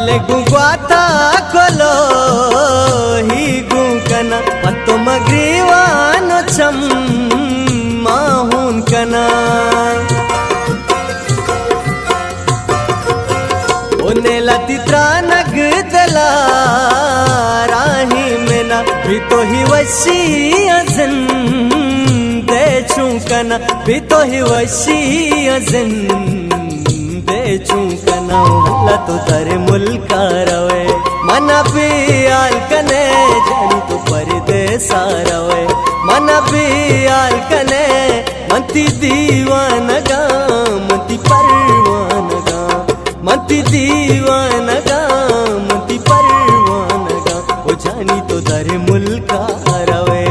वाले गुगाता कोलो ही गुकना पत्तो मग्रीवानो चम माहून कना ओनेला तित्रा नगदला राही मेना भी तो ही वशी अजन दे चुकना भी तो ही वशी अजन दे चुकना हल्ला तो तारे मुल्का रवे मना पियाल कने जन तो परदेसा रवे मना पियाल कने मंती दीवानगा मंती परवानगा मंती दीवानगा मंती परवानगा ओ जानी तो तारे मुल्का रवे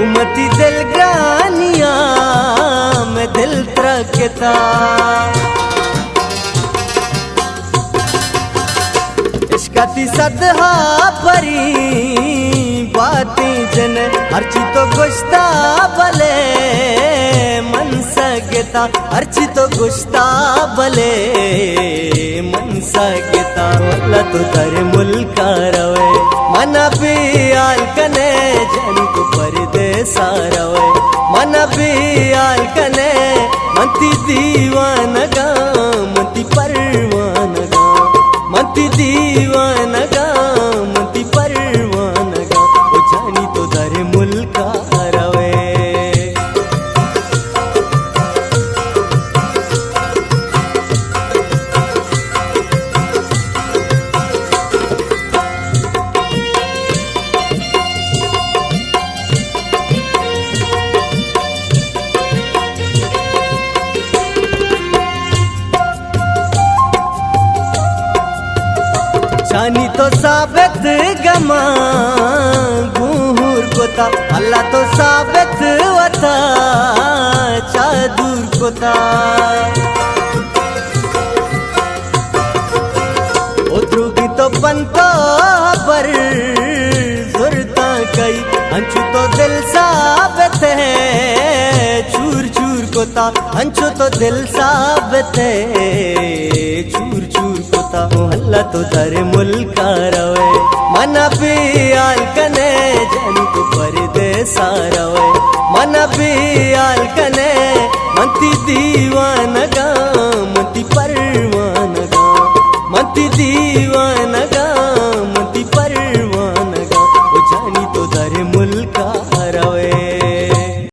उमती दिल ग्रानिया में दिल त्रकता इश्कती सदहा परी बाती जन हरची तो गुश्ता बले मन सगता हरची तो गुश्ता बले मन सगता वल्ला तो तारे मुल्का रवे मना पियाल कने जन को परदेसा रवे मना पियाल कने मंती दीवानगा मंती परवानगा मंती दीवानगा मंती परवानगा ओ जानी तो तारे मुल्का रवे जानी तो साबित गमा घूर कोता अल्लाह तो साबित वता चादूर कोता उतरूगी तो बनता पर जुरता कई अंचू तो दिल साबित है चूर चूर कोता अंचू तो दिल साबित है चूर चूर हल्ला तो तारे मुल्का रवे मना पियाल कने जन को परदेसा रवे मना पियाल कने मंती दीवानगा